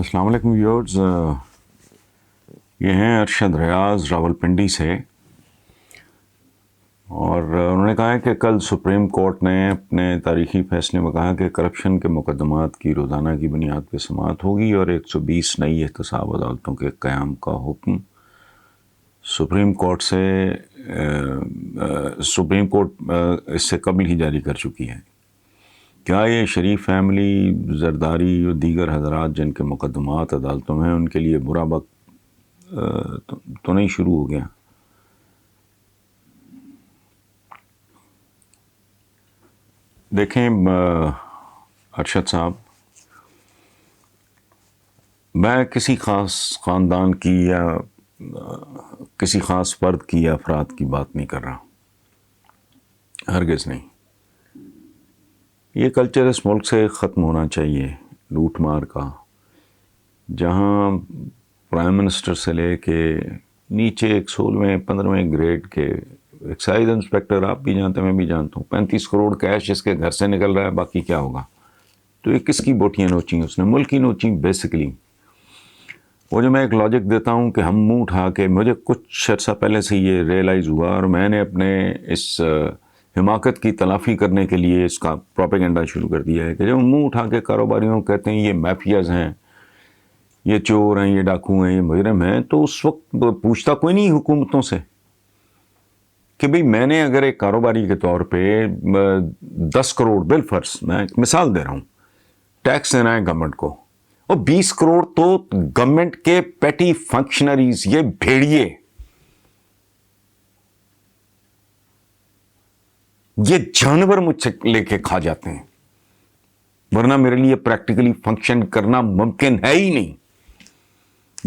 السلام علیکم ویورز، یہ ہیں ارشد ریاض راولپنڈی سے، اور انہوں نے کہا ہے کہ کل سپریم کورٹ نے اپنے تاریخی فیصلے میں کہا کہ کرپشن کے مقدمات کی روزانہ کی بنیاد پہ سماعت ہوگی اور 120 نئی احتساب عدالتوں کے قیام کا حکم سپریم کورٹ اس سے قبل ہی جاری کر چکی ہے۔ کیا یہ شریف فیملی، زرداری اور دیگر حضرات جن کے مقدمات عدالتوں میں ہیں ان کے لیے برا وقت تو نہیں شروع ہو گیا؟ دیکھیں ارشد صاحب، میں کسی خاص خاندان کی یا کسی خاص فرد کی یا افراد کی بات نہیں کر رہا، ہرگز نہیں۔ یہ کلچر اس ملک سے ختم ہونا چاہیے، لوٹ مار کا، جہاں پرائم منسٹر سے لے کے نیچے ایک 16ویں 15ویں گریڈ کے ایکسائز انسپیکٹر، آپ بھی جانتے ہیں میں بھی جانتا ہوں، 35 کروڑ کیش جس کے گھر سے نکل رہا ہے، باقی کیا ہوگا؟ تو یہ کس کی بوٹیاں نوچیں؟ اس نے ملک کی نوچیں بیسیکلی۔ وہ جو میں ایک لاجک دیتا ہوں کہ ہم منہ اٹھا کے، مجھے کچھ عرصہ پہلے سے یہ ریئلائز ہوا اور میں نے اپنے اس حماقت کی تلافی کرنے کے لیے اس کا پروپیگنڈا شروع کر دیا ہے کہ جب منہ اٹھا کے کاروباریوں کہتے ہیں یہ مافیاز ہیں، یہ چور ہیں، یہ ڈاکو ہیں، یہ مجرم ہیں، تو اس وقت پوچھتا کوئی نہیں حکومتوں سے کہ بھئی میں نے اگر ایک کاروباری کے طور پہ 10 کروڑ بالفرض، میں ایک مثال دے رہا ہوں، ٹیکس دینا ہے گورنمنٹ کو، اور 20 کروڑ تو گورنمنٹ کے پیٹی فنکشنریز، یہ بھیڑیے، یہ جانور مجھ سے لے کے کھا جاتے ہیں، ورنہ میرے لیے پریکٹیکلی فنکشن کرنا ممکن ہے ہی نہیں۔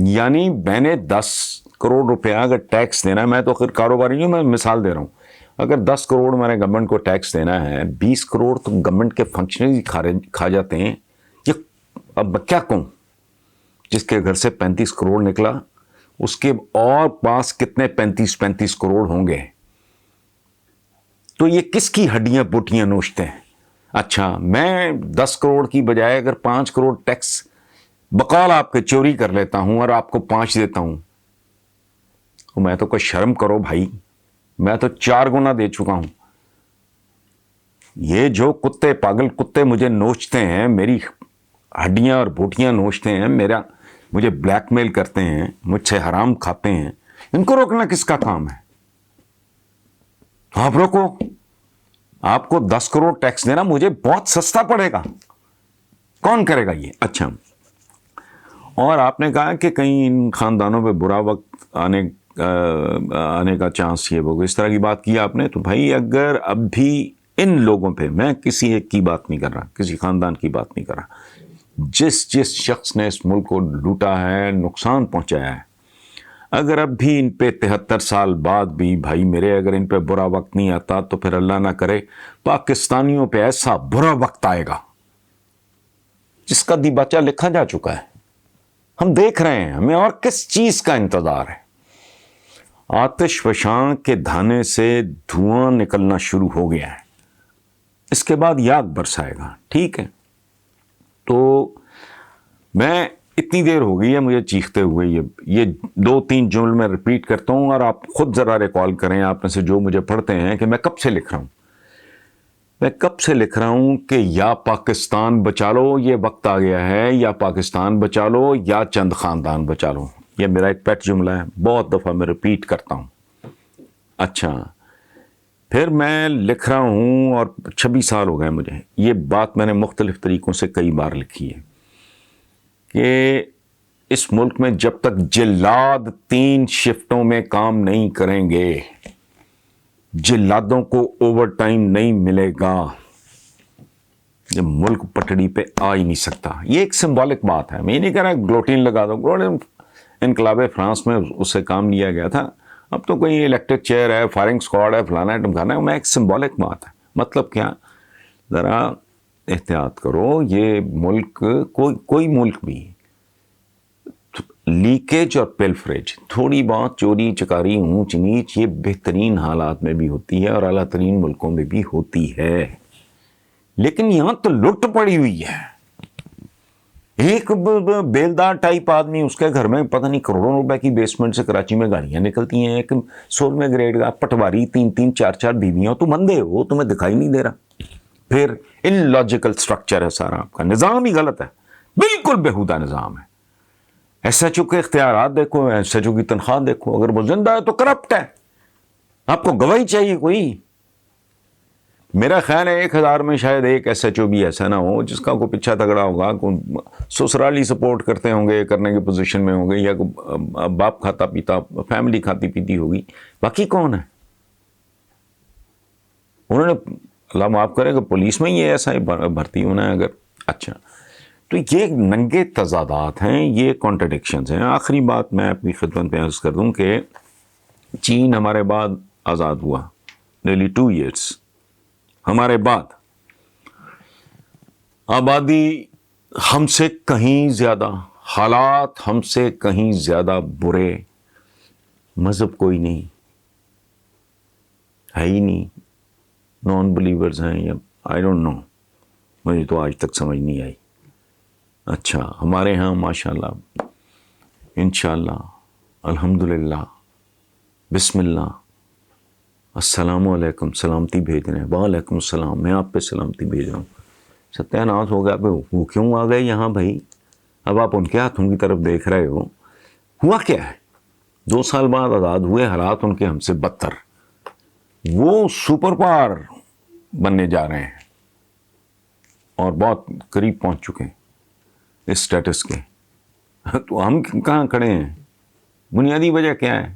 یعنی میں نے 10 کروڑ روپیہ اگر ٹیکس دینا ہے، میں تو خیر کاروباری ہوں، میں مثال دے رہا ہوں، اگر 10 کروڑ میں نے گورنمنٹ کو ٹیکس دینا ہے، 20 کروڑ تو گورنمنٹ کے فنکشنریز کھا جاتے ہیں، یہ اب کیا کہوں؟ جس کے گھر سے 35 کروڑ نکلا، اس کے اور پاس کتنے 35 کروڑ ہوں گے؟ تو یہ کس کی ہڈیاں بوٹیاں نوچتے ہیں؟ اچھا، میں 10 کروڑ کی بجائے اگر 5 کروڑ ٹیکس بقول آپ کے چوری کر لیتا ہوں اور آپ کو 5 دیتا ہوں، تو میں تو کوئی شرم کرو بھائی، میں تو 4 گنا دے چکا ہوں۔ یہ جو کتے، پاگل کتے مجھے نوچتے ہیں، میری ہڈیاں اور بوٹیاں نوچتے ہیں، مجھے بلیک میل کرتے ہیں، مجھ سے حرام کھاتے ہیں، ان کو روکنا کس کا کام ہے؟ آپ روکو۔ آپ کو 10 کروڑ ٹیکس دینا مجھے بہت سستا پڑے گا، کون کرے گا یہ؟ اچھا، اور آپ نے کہا کہ کہیں ان خاندانوں پہ برا وقت آنے کا چانس یہ وہ اس طرح کی بات کی آپ نے، تو بھائی اگر اب بھی ان لوگوں پہ، میں کسی ایک کی بات نہیں کر رہا، کسی خاندان کی بات نہیں کر رہا، جس شخص نے اس ملک کو لوٹا ہے، نقصان پہنچایا ہے، اگر اب بھی ان پہ 73 سال بعد بھی بھائی میرے اگر ان پہ برا وقت نہیں آتا، تو پھر اللہ نہ کرے پاکستانیوں پہ ایسا برا وقت آئے گا جس کا دیباچہ لکھا جا چکا ہے۔ ہم دیکھ رہے ہیں، ہمیں اور کس چیز کا انتظار ہے؟ آتش فشاں کے دھانے سے دھواں نکلنا شروع ہو گیا ہے، اس کے بعد یاد برسائے گا، ٹھیک ہے؟ تو میں اتنی دیر ہو گئی ہے مجھے چیختے ہوئے، یہ 2-3 جمل میں ریپیٹ کرتا ہوں، اور آپ خود ذرا ریکال کریں، آپ میں سے جو مجھے پڑھتے ہیں، کہ میں کب سے لکھ رہا ہوں۔ میں کب سے لکھ رہا ہوں کہ یا پاکستان بچا لو، یہ وقت آ گیا ہے، یا پاکستان بچا لو یا چند خاندان بچا لو۔ یہ میرا ایک پیٹ جملہ ہے، بہت دفعہ میں ریپیٹ کرتا ہوں۔ اچھا، پھر میں لکھ رہا ہوں، اور 26 سال ہو گئے مجھے، یہ بات میں نے مختلف طریقوں سے کئی بار لکھی ہے کہ اس ملک میں جب تک جلاد 3 شفٹوں میں کام نہیں کریں گے، جلادوں کو اوور ٹائم نہیں ملے گا، یہ ملک پٹڑی پہ آ ہی نہیں سکتا۔ یہ ایک سمبولک بات ہے، میں یہ نہیں کہہ رہا گلوٹین لگا دو، گلوٹین انقلاب فرانس میں اس سے کام لیا گیا تھا، اب تو کوئی الیکٹرک چیئر ہے، فائرنگ اسکواڈ ہے، فلانا ہے ڈمکانا ہے، میں ایک سمبولک بات ہے۔ مطلب کیا؟ ذرا احتیاط کرو، یہ ملک کوئی ملک بھی لیکیج اور پلفریج، تھوڑی بہت چوری چکاری اونچ نیچ، یہ بہترین حالات میں بھی ہوتی ہے اور اعلیٰ ترین ملکوں میں بھی ہوتی ہے، لیکن یہاں تو لٹ پڑی ہوئی ہے۔ ایک بیلدار ٹائپ آدمی، اس کے گھر میں پتہ نہیں کروڑوں روپے کی بیسمنٹ سے کراچی میں گاڑیاں نکلتی ہیں، ایک 16ویں گریڈ کا پٹواری، 3 4 4 بیویاں، تو مندے ہو، تمہیں دکھائی نہیں دے رہا؟ پھر ان لاجیکل سٹرکچر ہے سارا، آپ کا نظام ہی غلط ہے، بالکل بےہودہ نظام ہے۔ ایس ایچ او کے اختیارات دیکھو، ایس ایچ او کی تنخواہ دیکھو، اگر وہ زندہ ہے تو کرپٹ ہے، آپ کو گواہی چاہیے کوئی۔ میرا خیال ہے 1000 میں شاید ایک ایس ایچ او بھی ایسا نہ ہو جس کا کوئی پیچھا تگڑا ہوگا، کوئی سسرالی سپورٹ کرتے ہوں گے، کرنے کی پوزیشن میں ہوں گے، یا باپ کھاتا پیتا، فیملی کھاتی پیتی ہوگی، باقی کون ہے؟ انہوں نے، اللہ معاف کرے، کہ پولیس میں یہ ایسا ہی بھرتی ہونا ہے اگر، اچھا، تو یہ ننگے تضادات ہیں، یہ کانٹرڈکشنز ہیں۔ آخری بات میں اپنی خدمت میں عرض کر دوں کہ چین ہمارے بعد آزاد ہوا، نیرلی 2 ایئرس ہمارے بعد، آبادی ہم سے کہیں زیادہ، حالات ہم سے کہیں زیادہ برے، مذہب کوئی نہیں ہے ہی نہیں، نان بلیورز ہیں، یا آئی ڈونٹ نو، مجھے تو آج تک سمجھ نہیں آئی۔ اچھا، ہمارے ہاں ماشاءاللہ، انشاءاللہ، الحمدللہ، بسم اللہ، السلام علیکم، سلامتی بھیج رہے ہیں، وعلیکم السلام، میں آپ پہ سلامتی بھیج رہا ہوں۔ ستیہ ناش ہو گیا، وہ کیوں آ گئے یہاں بھائی؟ اب آپ ان کے ہاتھوں کی طرف دیکھ رہے ہو، ہوا کیا ہے؟ 2 سال بعد آزاد ہوئے، حالات ان کے ہم سے بدتر، وہ سپر پاور بننے جا رہے ہیں اور بہت قریب پہنچ چکے ہیں اس سٹیٹس کے، تو ہم کہاں کھڑے ہیں؟ بنیادی وجہ کیا ہے؟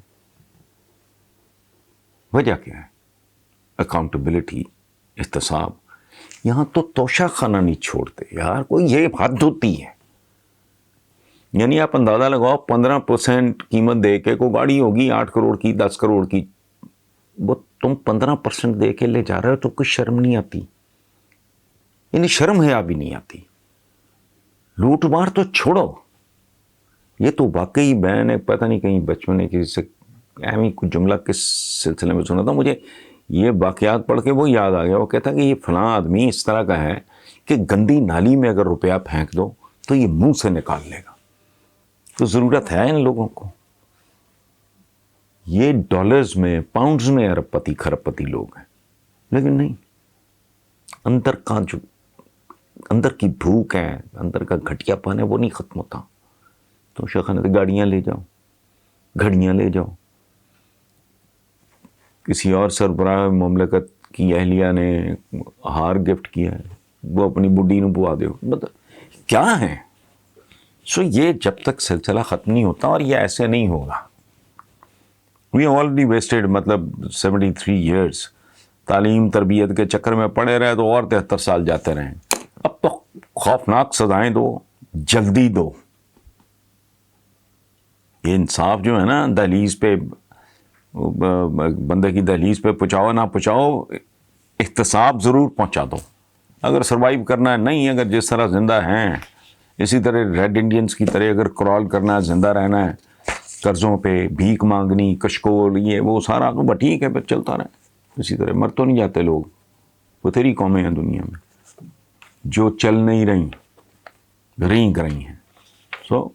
وجہ کیا ہے؟ اکاؤنٹیبلٹی، احتساب۔ یہاں تو توشہ خانہ نہیں چھوڑتے یار، کوئی یہ حد ہوتی ہے؟ یعنی آپ اندازہ لگاؤ، 15% قیمت دے کے کوئی گاڑی ہوگی 8 کروڑ کی، 10 کروڑ کی، وہ تم 15% دے کے لے جا رہے ہو، تو کوئی شرم نہیں آتی؟ یعنی شرم حیا بھی نہیں آتی؟ لوٹ مار تو چھوڑو، یہ تو واقعی میں نے پتہ نہیں کہیں بچپن میں کسی سے ایویں کچھ جملہ کس سلسلے میں سنا تھا، مجھے یہ واقعات پڑھ کے وہ یاد آ گیا۔ وہ کہتا کہ یہ فلاں آدمی اس طرح کا ہے کہ گندی نالی میں اگر روپیہ پھینک دو تو یہ منہ سے نکال لے گا۔ تو ضرورت ہے ان لوگوں کو؟ یہ ڈالرز میں، پاؤنڈز میں ارب پتی کھرب پتی لوگ ہیں، لیکن نہیں، اندر کا جو اندر کی بھوک ہے، اندر کا گھٹیا پن ہے، وہ نہیں ختم ہوتا۔ تو شیخانہ گاڑیاں لے جاؤ، گھڑیاں لے جاؤ، کسی اور سربراہ مملکت کی اہلیہ نے ہار گفٹ کیا ہے، وہ اپنی بڈی نو پوا دو، مطلب کیا ہے؟ سو یہ جب تک سلسلہ ختم نہیں ہوتا، اور یہ ایسے نہیں ہوگا۔ وی آلریڈی ویسٹڈ، مطلب 73 ایئرس تعلیم تربیت کے چکر میں پڑے رہے تو اور 73 سال جاتے رہیں۔ اب تو خوفناک سزائیں دو، جلدی دو۔ یہ انصاف جو ہے نا، دہلیز پہ، بندے کی دہلیز پہ پہنچاؤ نہ پہنچاؤ، احتساب ضرور پہنچا دو۔ اگر سروائیو کرنا ہے، نہیں، اگر جس طرح زندہ ہیں اسی طرح ریڈ انڈینز کی طرح اگر کرال کرنا ہے، زندہ رہنا ہے، قرضوں پہ بھیک مانگنی، کشکول، یہ وہ سارا، تو ٹھیک ہے، پھر چلتا رہے اسی طرح۔ مر تو نہیں جاتے لوگ، بتھیری قومیں ہیں دنیا میں جو چل نہیں رہی، رہیں ہیں۔ سو